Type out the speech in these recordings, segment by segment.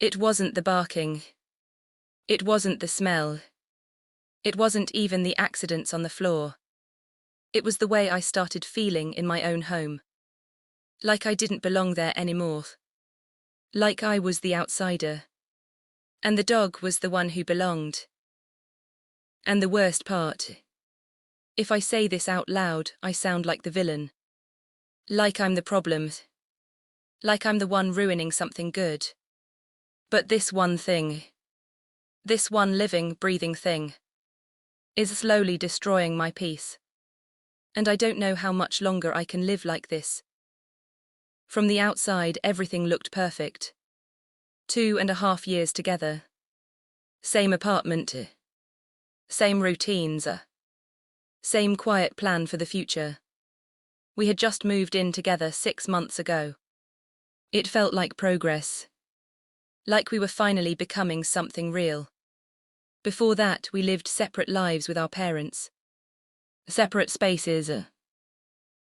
It wasn't the barking. It wasn't the smell. It wasn't even the accidents on the floor. It was the way I started feeling in my own home. Like I didn't belong there anymore. Like I was the outsider. And the dog was the one who belonged. And the worst part. If I say this out loud, I sound like the villain. Like I'm the problem. Like I'm the one ruining something good. But this one thing, this one living, breathing thing, is slowly destroying my peace. And I don't know how much longer I can live like this. From the outside, everything looked perfect. 2.5 years together. Same apartment. Same routines. Same quiet plan for the future. We had just moved in together 6 months ago. It felt like progress. Like we were finally becoming something real. Before that, we lived separate lives with our parents. Separate spaces.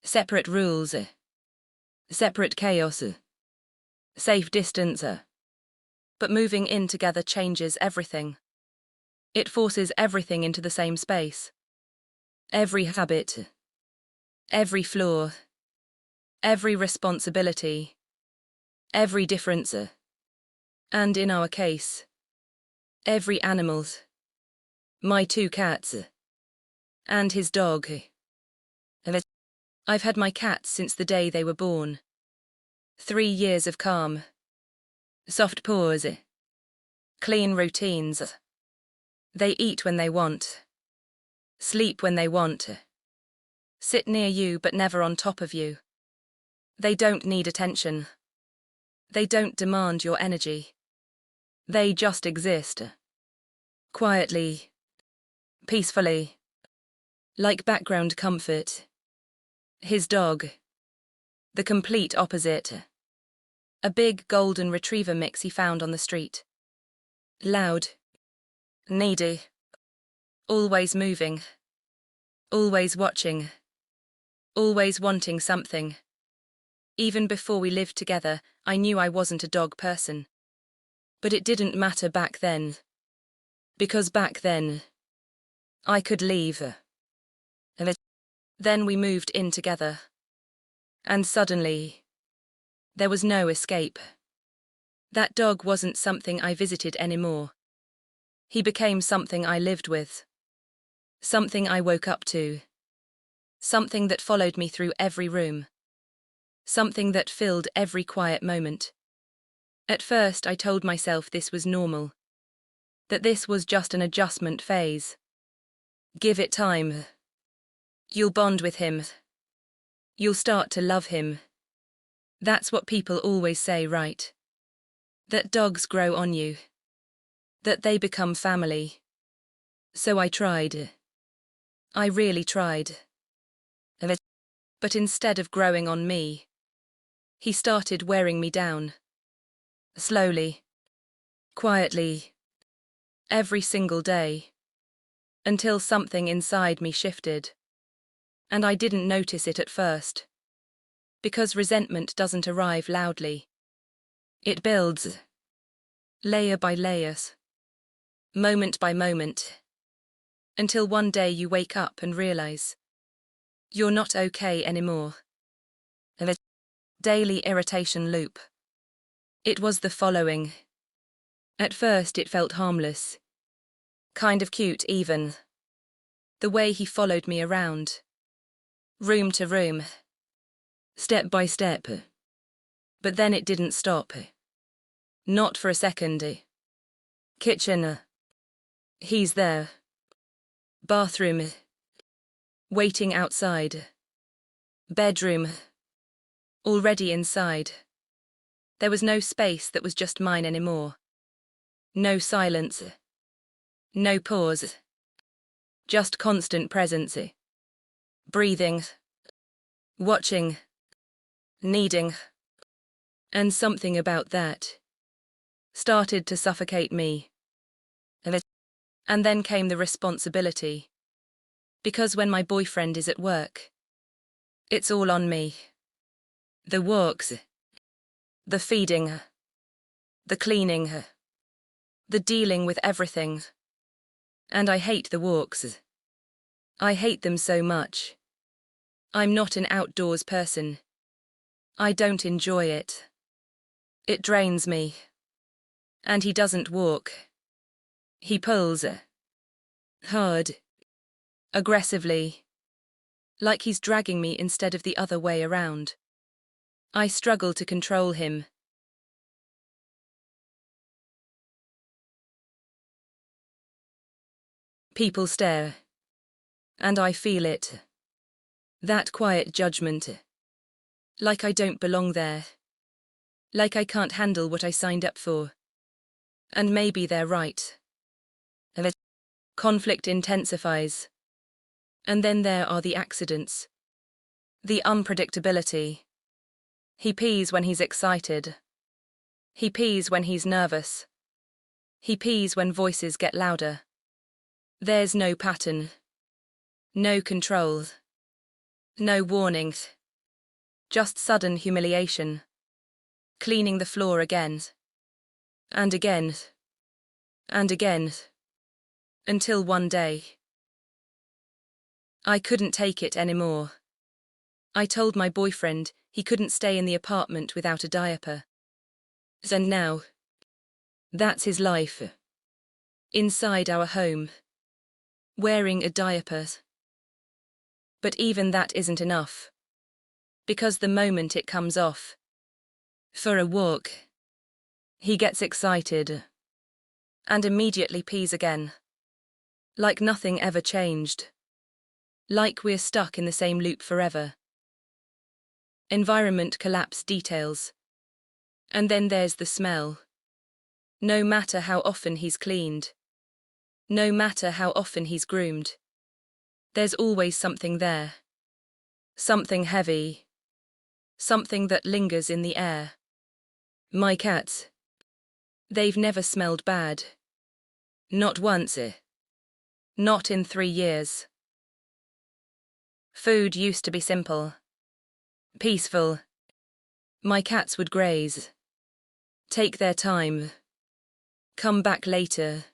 Separate rules. Separate chaos. Safe distance. But moving in together changes everything. It forces everything into the same space. Every habit. Every flaw. Every responsibility. Every difference. And in our case, every animal. My 2 cats. And his dog. I've had my cats since the day they were born. 3 years of calm. Soft paws. Clean routines. They eat when they want. Sleep when they want. Sit near you but never on top of you. They don't need attention. They don't demand your energy. They just exist. Quietly. Peacefully. Like background comfort. His dog. The complete opposite. A big golden retriever mix he found on the street. Loud. Needy. Always moving. Always watching. Always wanting something. Even before we lived together, I knew I wasn't a dog person. But it didn't matter back then. Because back then, I could leave. Then we moved in together. And suddenly, there was no escape. That dog wasn't something I visited anymore. He became something I lived with. Something I woke up to. Something that followed me through every room. Something that filled every quiet moment. At first, I told myself this was normal. That this was just an adjustment phase. Give it time. You'll bond with him. You'll start to love him. That's what people always say, right? That dogs grow on you. That they become family. So I tried. I really tried. But instead of growing on me, he started wearing me down. Slowly. Quietly. Every single day. Until something inside me shifted. And I didn't notice it at first. Because resentment doesn't arrive loudly. It builds. Layer by layers. Moment by moment. Until one day you wake up and realize you're not okay anymore. A daily irritation loop. It was the following. At first it felt harmless. Kind of cute even. The way he followed me around. Room to room. Step by step. But then it didn't stop. Not for a second. Kitchen. He's there. Bathroom. Waiting outside. Bedroom. Already inside. There was no space that was just mine anymore. No silence. No pause. Just constant presence. Breathing. Watching. Needing. And something about that started to suffocate me. And then came the responsibility. Because when my boyfriend is at work, it's all on me. The walks. The feeding. The cleaning, the dealing with everything. And I hate the walks. I hate them so much. I'm not an outdoors person. I don't enjoy it. It drains me. And he doesn't walk. He pulls. Hard. Aggressively. Like he's dragging me instead of the other way around. I struggle to control him. People stare. And I feel it. That quiet judgment. Like I don't belong there. Like I can't handle what I signed up for. And maybe they're right. The conflict intensifies. And then there are the accidents. The unpredictability. He pees when he's excited. He pees when he's nervous. He pees when voices get louder. There's no pattern. No control. No warnings. Just sudden humiliation. Cleaning the floor again. And again. And again. Until one day. I couldn't take it anymore. I told my boyfriend he couldn't stay in the apartment without a diaper. And now. That's his life. Inside our home. Wearing a diaper. But even that isn't enough. Because the moment it comes off. For a walk. He gets excited. And immediately pees again. Like nothing ever changed. Like we're stuck in the same loop forever. Environment collapse details. And then there's the smell. No matter how often he's cleaned. No matter how often he's groomed. There's always something there. Something heavy. Something that lingers in the air. My cats. They've never smelled bad. Not once. Not in 3 years. Food used to be simple. Peaceful. My cats would graze. Take their time. Come back later.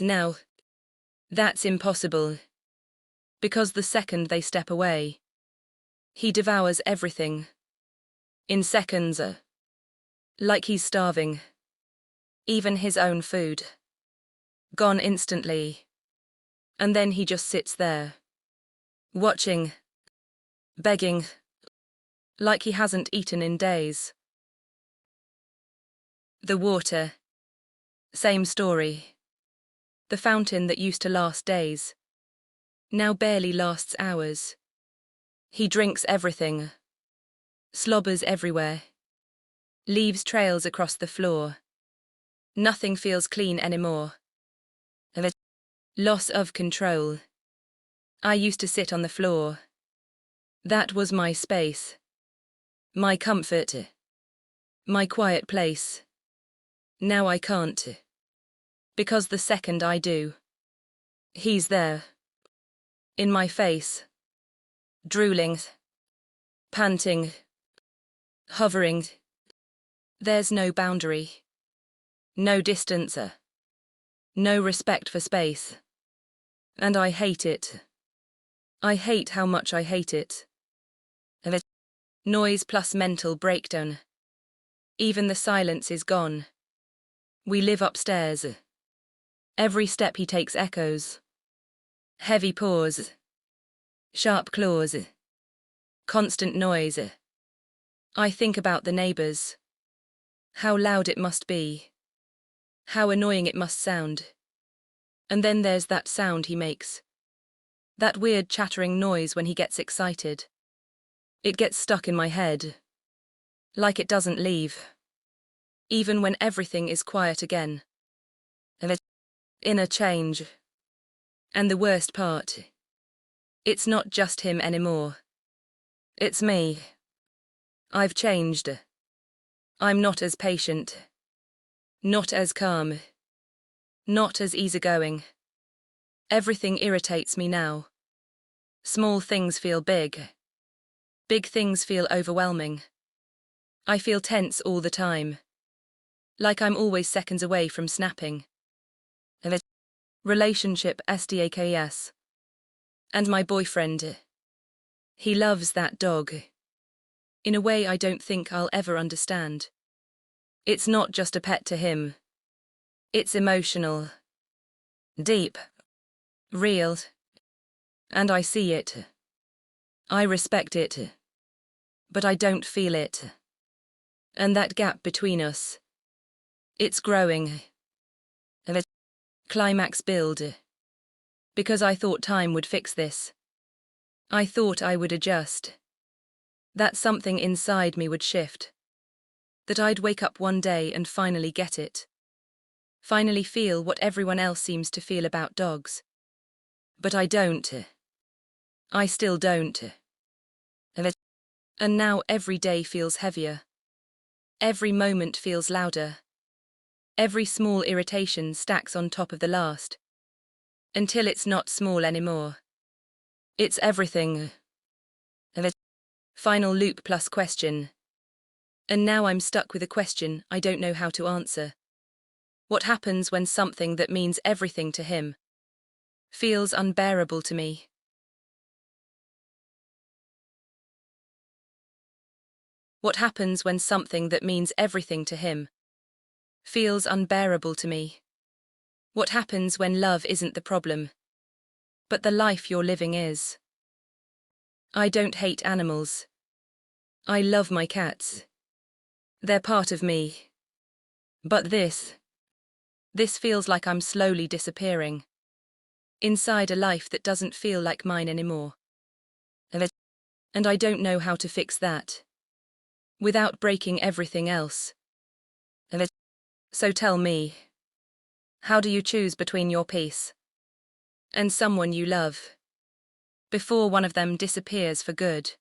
Now. That's impossible. Because the second they step away. He devours everything. In seconds. Like he's starving. Even his own food. Gone instantly. And then he just sits there. Watching. Begging. Like he hasn't eaten in days. The water. Same story. The fountain that used to last days. Now barely lasts hours. He drinks everything. Slobbers everywhere. Leaves trails across the floor. Nothing feels clean anymore. A loss of control. I used to sit on the floor. That was my space. My comfort. My quiet place. Now I can't. Because the second I do. He's there. In my face. Drooling. Panting. Hovering. There's no boundary. No distance. No respect for space. And I hate it. I hate how much I hate it. Noise plus mental breakdown. Even the silence is gone. We live upstairs. Every step he takes echoes. Heavy paws. Sharp claws. Constant noise. I think about the neighbours. How loud it must be. How annoying it must sound. And then there's that sound he makes. That weird chattering noise when he gets excited. It gets stuck in my head. Like it doesn't leave. Even when everything is quiet again. An inner change. And the worst part. It's not just him anymore. It's me. I've changed. I'm not as patient. Not as calm. Not as easygoing. Everything irritates me now. Small things feel big. Big things feel overwhelming. I feel tense all the time. Like I'm always seconds away from snapping. A relationship SDAKS. And my boyfriend. He loves that dog. In a way I don't think I'll ever understand. It's not just a pet to him. It's emotional. Deep. Real. And I see it. I respect it. But I don't feel it. And that gap between us. It's growing. A climax build. Because I thought time would fix this. I thought I would adjust. That something inside me would shift. That I'd wake up one day and finally get it. Finally feel what everyone else seems to feel about dogs. But I don't. I still don't. And now every day feels heavier. Every moment feels louder. Every small irritation stacks on top of the last. Until it's not small anymore. It's everything. Final loop plus question. And now I'm stuck with a question I don't know how to answer. What happens when something that means everything to him feels unbearable to me? What happens when something that means everything to him feels unbearable to me? What happens when love isn't the problem, but the life you're living is? I don't hate animals. I love my cats. They're part of me. But this feels like I'm slowly disappearing. Inside a life that doesn't feel like mine anymore. And I don't know how to fix that. Without breaking everything else. So tell me, how do you choose between your peace and someone you love, before one of them disappears for good?